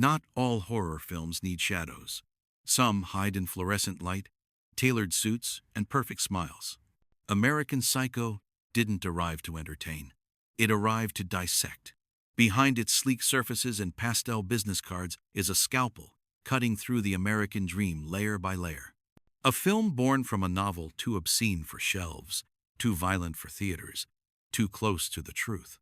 Not all horror films need shadows. Some hide in fluorescent light, tailored suits, and perfect smiles. American Psycho didn't arrive to entertain. It arrived to dissect. Behind its sleek surfaces and pastel business cards is a scalpel, cutting through the American dream layer by layer. A film born from a novel too obscene for shelves, too violent for theaters, too close to the truth.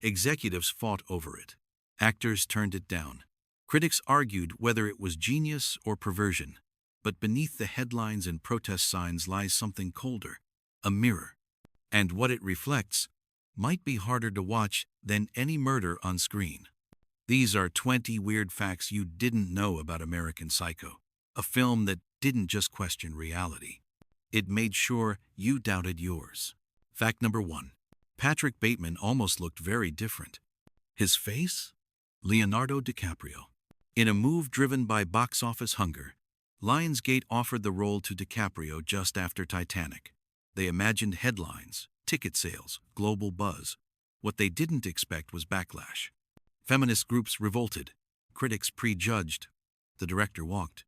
Executives fought over it. Actors turned it down. Critics argued whether it was genius or perversion. But beneath the headlines and protest signs lies something colder, a mirror. And what it reflects might be harder to watch than any murder on screen. These are 20 weird facts you didn't know about American Psycho, a film that didn't just question reality. It made sure you doubted yours. Fact number 1. Patrick Bateman almost looked very different. His face? Leonardo DiCaprio. In a move driven by box office hunger, Lionsgate offered the role to DiCaprio just after Titanic. They imagined headlines, ticket sales, global buzz. What they didn't expect was backlash. Feminist groups revolted. Critics prejudged. The director walked.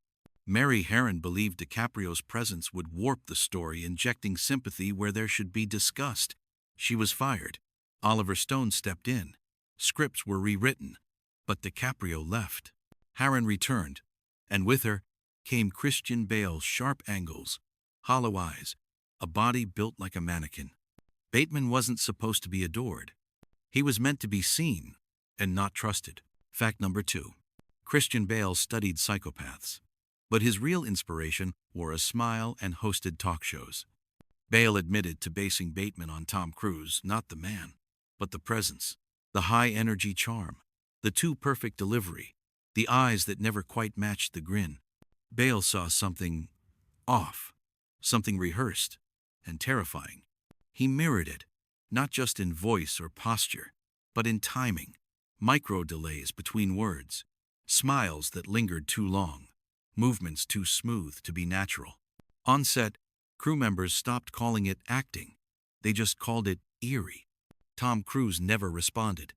Mary Harron believed DiCaprio's presence would warp the story, injecting sympathy where there should be disgust. She was fired. Oliver Stone stepped in. Scripts were rewritten. But DiCaprio left. Harron returned, and with her came Christian Bale's sharp angles, hollow eyes, a body built like a mannequin. Bateman wasn't supposed to be adored. He was meant to be seen and not trusted. Fact number 2. Christian Bale studied psychopaths, but his real inspiration wore a smile and hosted talk shows. Bale admitted to basing Bateman on Tom Cruise, not the man, but the presence, the high-energy charm, the too-perfect delivery, the eyes that never quite matched the grin. Bale saw something off, something rehearsed and terrifying. He mirrored it, not just in voice or posture, but in timing, micro-delays between words, smiles that lingered too long, movements too smooth to be natural. On set, crew members stopped calling it acting. They just called it eerie. Tom Cruise never responded.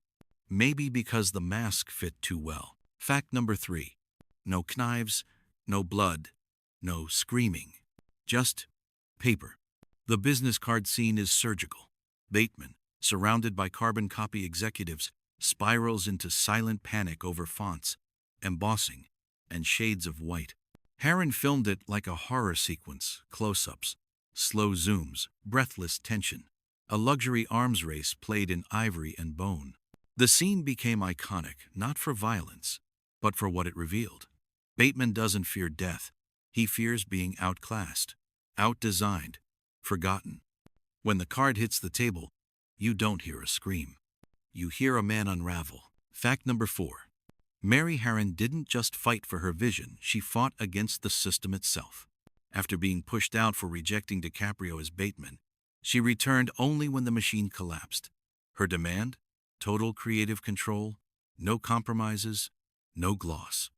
Maybe because the mask fit too well. Fact number 3. No knives, no blood, no screaming. Just paper. The business card scene is surgical. Bateman, surrounded by carbon copy executives, spirals into silent panic over fonts, embossing, and shades of white. Harron filmed it like a horror sequence, close-ups, slow zooms, breathless tension. A luxury arms race played in ivory and bone. The scene became iconic, not for violence, but for what it revealed. Bateman doesn't fear death. He fears being outclassed, outdesigned, forgotten. When the card hits the table, you don't hear a scream. You hear a man unravel. Fact number 4. Mary Harron didn't just fight for her vision, she fought against the system itself. After being pushed out for rejecting DiCaprio as Bateman, she returned only when the machine collapsed. Her demand? Total creative control, no compromises, no gloss.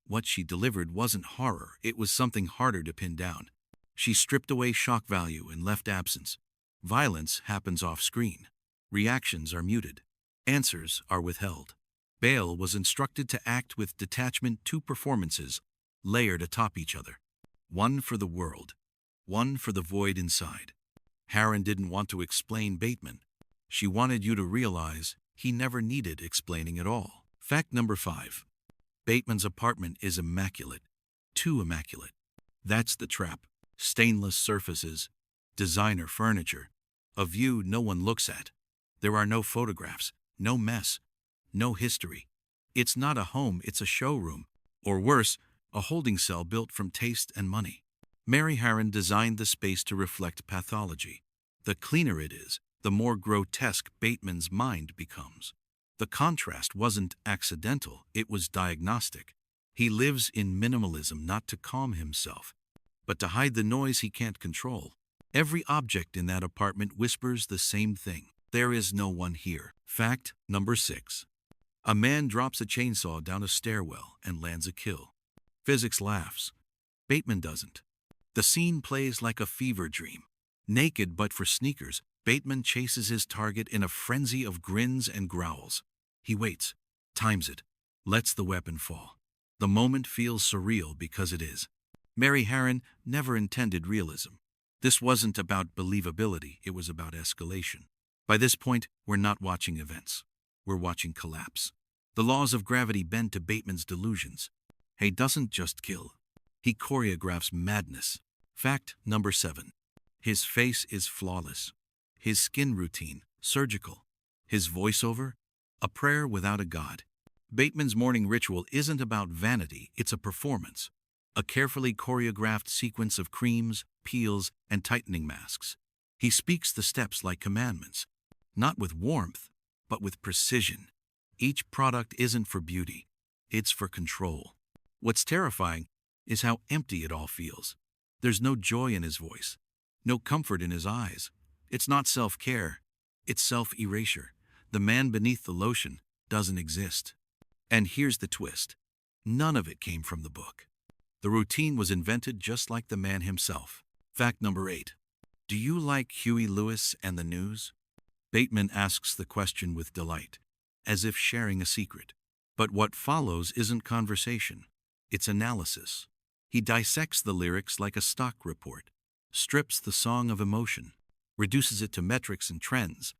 What she delivered wasn't horror, it was something harder to pin down. She stripped away shock value and left absence. Violence happens off-screen. Reactions are muted. Answers are withheld. Bale was instructed to act with detachment, 2 performances, layered atop each other. One for the world, one for the void inside. Harron didn't want to explain Bateman. She wanted you to realize he never needed explaining at all. Fact number 5. Bateman's apartment is immaculate. Too immaculate. That's the trap. Stainless surfaces, designer furniture, a view no one looks at. There are no photographs, no mess, no history. It's not a home, it's a showroom. Or worse, a holding cell built from taste and money. Mary Harron designed the space to reflect pathology. The cleaner it is, the more grotesque Bateman's mind becomes. The contrast wasn't accidental, it was diagnostic. He lives in minimalism not to calm himself, but to hide the noise he can't control. Every object in that apartment whispers the same thing. There is no one here. Fact number 6. A man drops a chainsaw down a stairwell and lands a kill. Physics laughs. Bateman doesn't. The scene plays like a fever dream. Naked but for sneakers, Bateman chases his target in a frenzy of grins and growls. He waits, times it, lets the weapon fall. The moment feels surreal because it is. Mary Harron never intended realism. This wasn't about believability, it was about escalation. By this point, we're not watching events. We're watching collapse. The laws of gravity bend to Bateman's delusions. He doesn't just kill. He choreographs madness. Fact number 7. His face is flawless. His skin routine, surgical. His voiceover, a prayer without a god. Bateman's morning ritual isn't about vanity, it's a performance. A carefully choreographed sequence of creams, peels, and tightening masks. He speaks the steps like commandments, not with warmth, but with precision. Each product isn't for beauty, it's for control. What's terrifying is how empty it all feels. There's no joy in his voice, no comfort in his eyes. It's not self-care, it's self-erasure. The man beneath the lotion doesn't exist. And here's the twist. None of it came from the book. The routine was invented just like the man himself. Fact number 8. Do you like Huey Lewis and the news? Bateman asks the question with delight, as if sharing a secret. But what follows isn't conversation. It's analysis. He dissects the lyrics like a stock report, strips the song of emotion, reduces it to metrics and trends.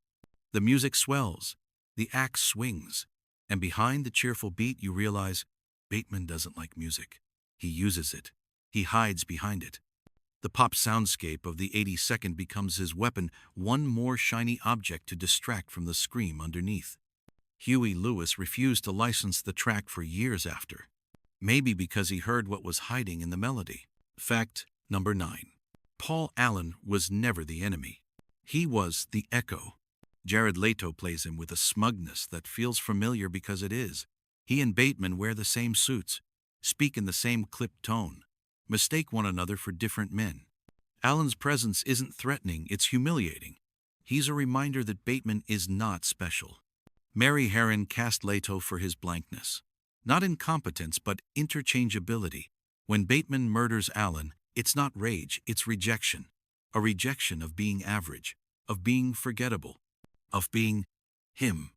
The music swells, the axe swings, and behind the cheerful beat you realize Bateman doesn't like music. He uses it. He hides behind it. The pop soundscape of the 82nd becomes his weapon, one more shiny object to distract from the scream underneath. Huey Lewis refused to license the track for years after. Maybe because he heard what was hiding in the melody. Fact number 9. Paul Allen was never the enemy. He was the echo. Jared Leto plays him with a smugness that feels familiar because it is. He and Bateman wear the same suits, speak in the same clipped tone, mistake one another for different men. Allen's presence isn't threatening, it's humiliating. He's a reminder that Bateman is not special. Mary Harron cast Leto for his blankness. Not incompetence, but interchangeability. When Bateman murders Allen, it's not rage, it's rejection. A rejection of being average, of being forgettable, of being him.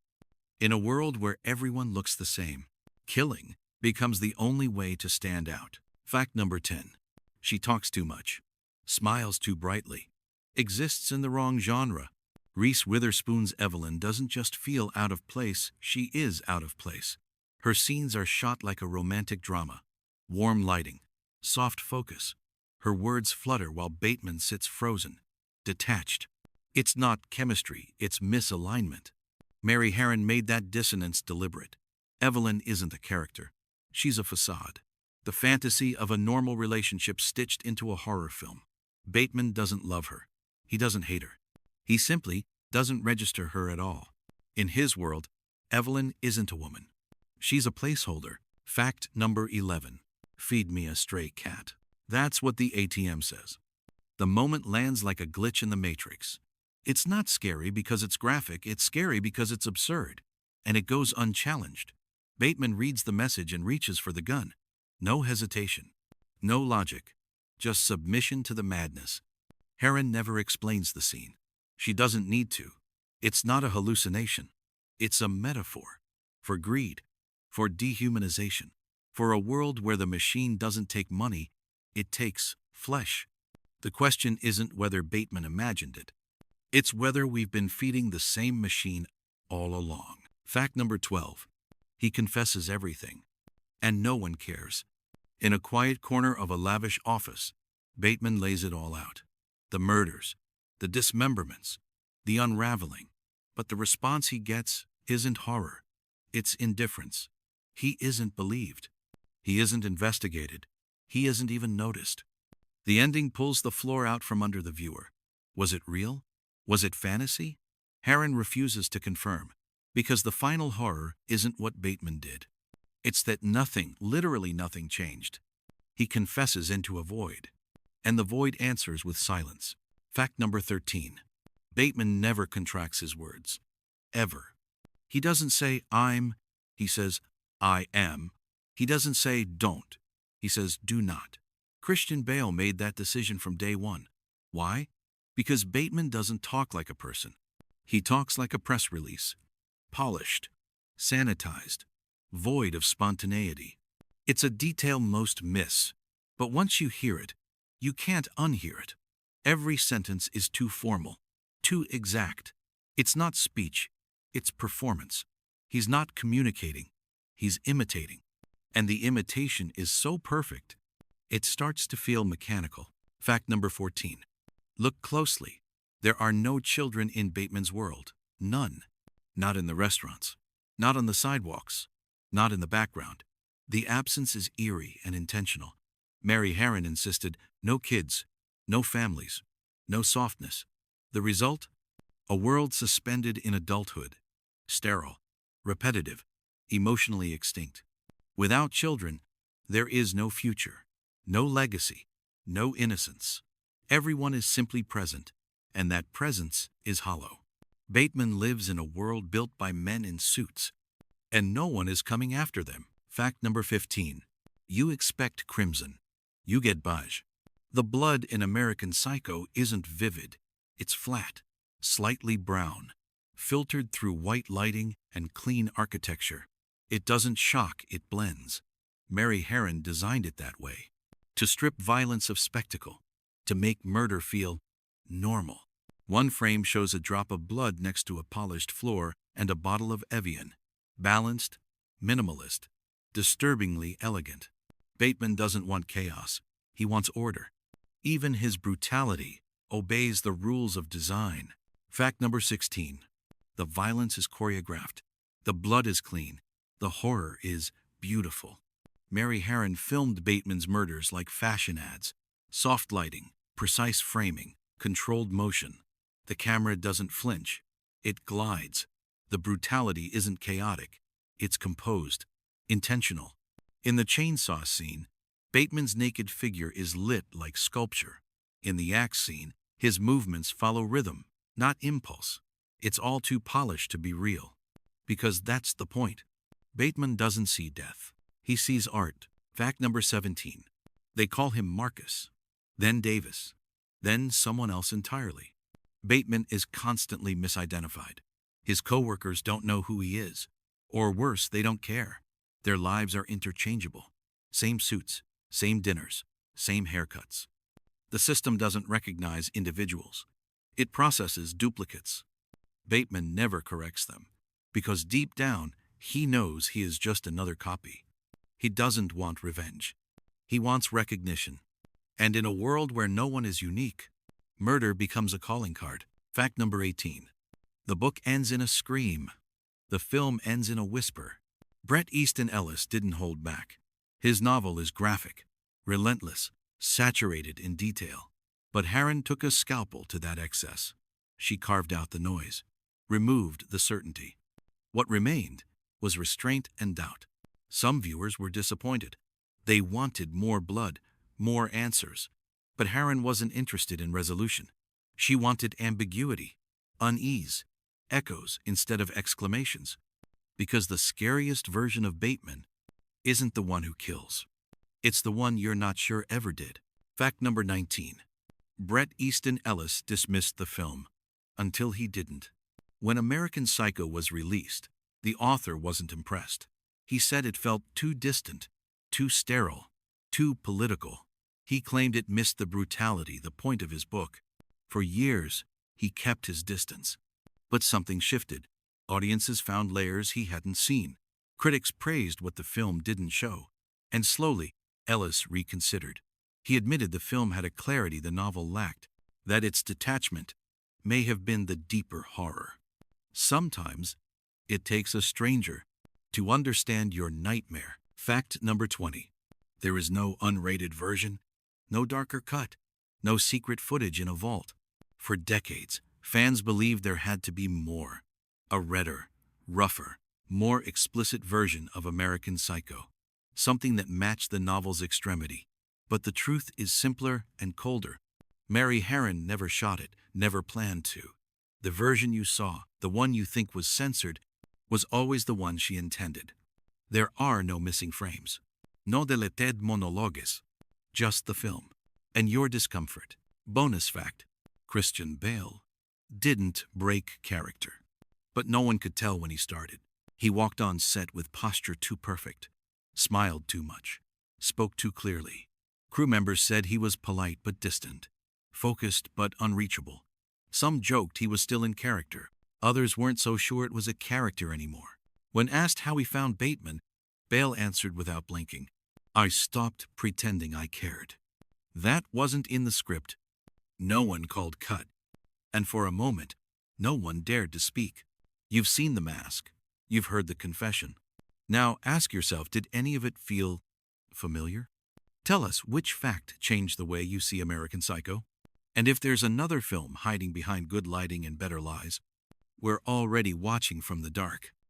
In a world where everyone looks the same, killing becomes the only way to stand out. Fact number 10. She talks too much, smiles too brightly, exists in the wrong genre. Reese Witherspoon's Evelyn doesn't just feel out of place, she is out of place. Her scenes are shot like a romantic drama. Warm lighting, soft focus. Her words flutter while Bateman sits frozen, detached. It's not chemistry, it's misalignment. Mary Harron made that dissonance deliberate. Evelyn isn't a character. She's a facade. The fantasy of a normal relationship stitched into a horror film. Bateman doesn't love her. He doesn't hate her. He simply doesn't register her at all. In his world, Evelyn isn't a woman. She's a placeholder. Fact number 11. Feed me a stray cat. That's what the ATM says. The moment lands like a glitch in the Matrix. It's not scary because it's graphic, it's scary because it's absurd. And it goes unchallenged. Bateman reads the message and reaches for the gun. No hesitation. No logic. Just submission to the madness. Harron never explains the scene. She doesn't need to. It's not a hallucination. It's a metaphor. For greed. For dehumanization. For a world where the machine doesn't take money, it takes flesh. The question isn't whether Bateman imagined it. It's whether we've been feeding the same machine all along. Fact number 12. He confesses everything. And no one cares. In a quiet corner of a lavish office, Bateman lays it all out. The murders, the dismemberments, the unraveling. But the response he gets isn't horror. It's indifference. He isn't believed. He isn't investigated. He isn't even noticed. The ending pulls the floor out from under the viewer. Was it real? Was it fantasy? Harron refuses to confirm, because the final horror isn't what Bateman did. It's that nothing, literally nothing changed. He confesses into a void, and the void answers with silence. Fact number 13. Bateman never contracts his words. Ever. He doesn't say, I'm. He says, I am. He doesn't say, don't. He says, do not. Christian Bale made that decision from day one. Why? Because Bateman doesn't talk like a person. He talks like a press release. Polished. Sanitized. void of spontaneity. It's a detail most miss, but once you hear it, you can't unhear it. Every sentence is too formal, too exact. It's not speech, it's performance. He's not communicating, he's imitating. And the imitation is so perfect, it starts to feel mechanical. Fact number 14. Look closely. There are no children in Bateman's world. None. Not in the restaurants. Not on the sidewalks. Not in the background. The absence is eerie and intentional. Mary Harron insisted, no kids, no families, no softness. The result? A world suspended in adulthood. Sterile, repetitive, emotionally extinct. Without children, there is no future, no legacy, no innocence. Everyone is simply present, and that presence is hollow. Bateman lives in a world built by men in suits, and no one is coming after them. Fact number 15. You expect crimson. You get beige. The blood in American Psycho isn't vivid. It's flat, slightly brown, filtered through white lighting and clean architecture. It doesn't shock, it blends. Mary Harron designed it that way, to strip violence of spectacle, to make murder feel normal. One frame shows a drop of blood next to a polished floor and a bottle of Evian. Balanced, minimalist, disturbingly elegant. Bateman doesn't want chaos. He wants order. Even his brutality obeys the rules of design. Fact number 16. The violence is choreographed. The blood is clean. The horror is beautiful. Mary Harron filmed Bateman's murders like fashion ads. Soft lighting, precise framing, controlled motion. The camera doesn't flinch. It glides. The brutality isn't chaotic. It's composed, intentional. In the chainsaw scene, Bateman's naked figure is lit like sculpture. In the axe scene, his movements follow rhythm, not impulse. It's all too polished to be real. Because that's the point. Bateman doesn't see death. He sees art. Fact number 17. They call him Marcus, then Davis, then someone else entirely. Bateman is constantly misidentified. His coworkers don't know who he is. Or worse, they don't care. Their lives are interchangeable. Same suits, same dinners, same haircuts. The system doesn't recognize individuals. It processes duplicates. Bateman never corrects them, because deep down, he knows he is just another copy. He doesn't want revenge. He wants recognition. And in a world where no one is unique, murder becomes a calling card. Fact number 18. The book ends in a scream. The film ends in a whisper. Bret Easton Ellis didn't hold back. His novel is graphic, relentless, saturated in detail. But Harron took a scalpel to that excess. She carved out the noise, removed the certainty. What remained was restraint and doubt. Some viewers were disappointed. They wanted more blood, more answers. But Harron wasn't interested in resolution. She wanted ambiguity, unease, echoes instead of exclamations. Because the scariest version of Bateman isn't the one who kills. It's the one you're not sure ever did. Fact number 19. Bret Easton Ellis dismissed the film. Until he didn't. When American Psycho was released, the author wasn't impressed. He said it felt too distant, too sterile, too political. He claimed it missed the brutality, the point of his book. For years, he kept his distance. But something shifted. Audiences found layers he hadn't seen. Critics praised what the film didn't show. And slowly, Ellis reconsidered. He admitted the film had a clarity the novel lacked, that its detachment may have been the deeper horror. Sometimes, it takes a stranger to understand your nightmare. Fact number 20. There is no unrated version, no darker cut, no secret footage in a vault. For decades, fans believed there had to be more. A redder, rougher, more explicit version of American Psycho. Something that matched the novel's extremity. But the truth is simpler and colder. Mary Harron never shot it, never planned to. The version you saw, the one you think was censored, was always the one she intended. There are no missing frames. No deleted monologues. Just the film. And your discomfort. Bonus fact. Christian Bale didn't break character. But no one could tell when he started. He walked on set with posture too perfect, smiled too much, spoke too clearly. Crew members said he was polite but distant, focused but unreachable. Some joked he was still in character. Others weren't so sure it was a character anymore. When asked how he found Bateman, Bale answered without blinking, "I stopped pretending I cared." That wasn't in the script. No one called cut. And for a moment, no one dared to speak. You've seen The Mask. You've heard the confession. Now ask yourself, did any of it feel familiar? Tell us which fact changed the way you see American Psycho. And if there's another film hiding behind good lighting and better lies, we're already watching from the dark.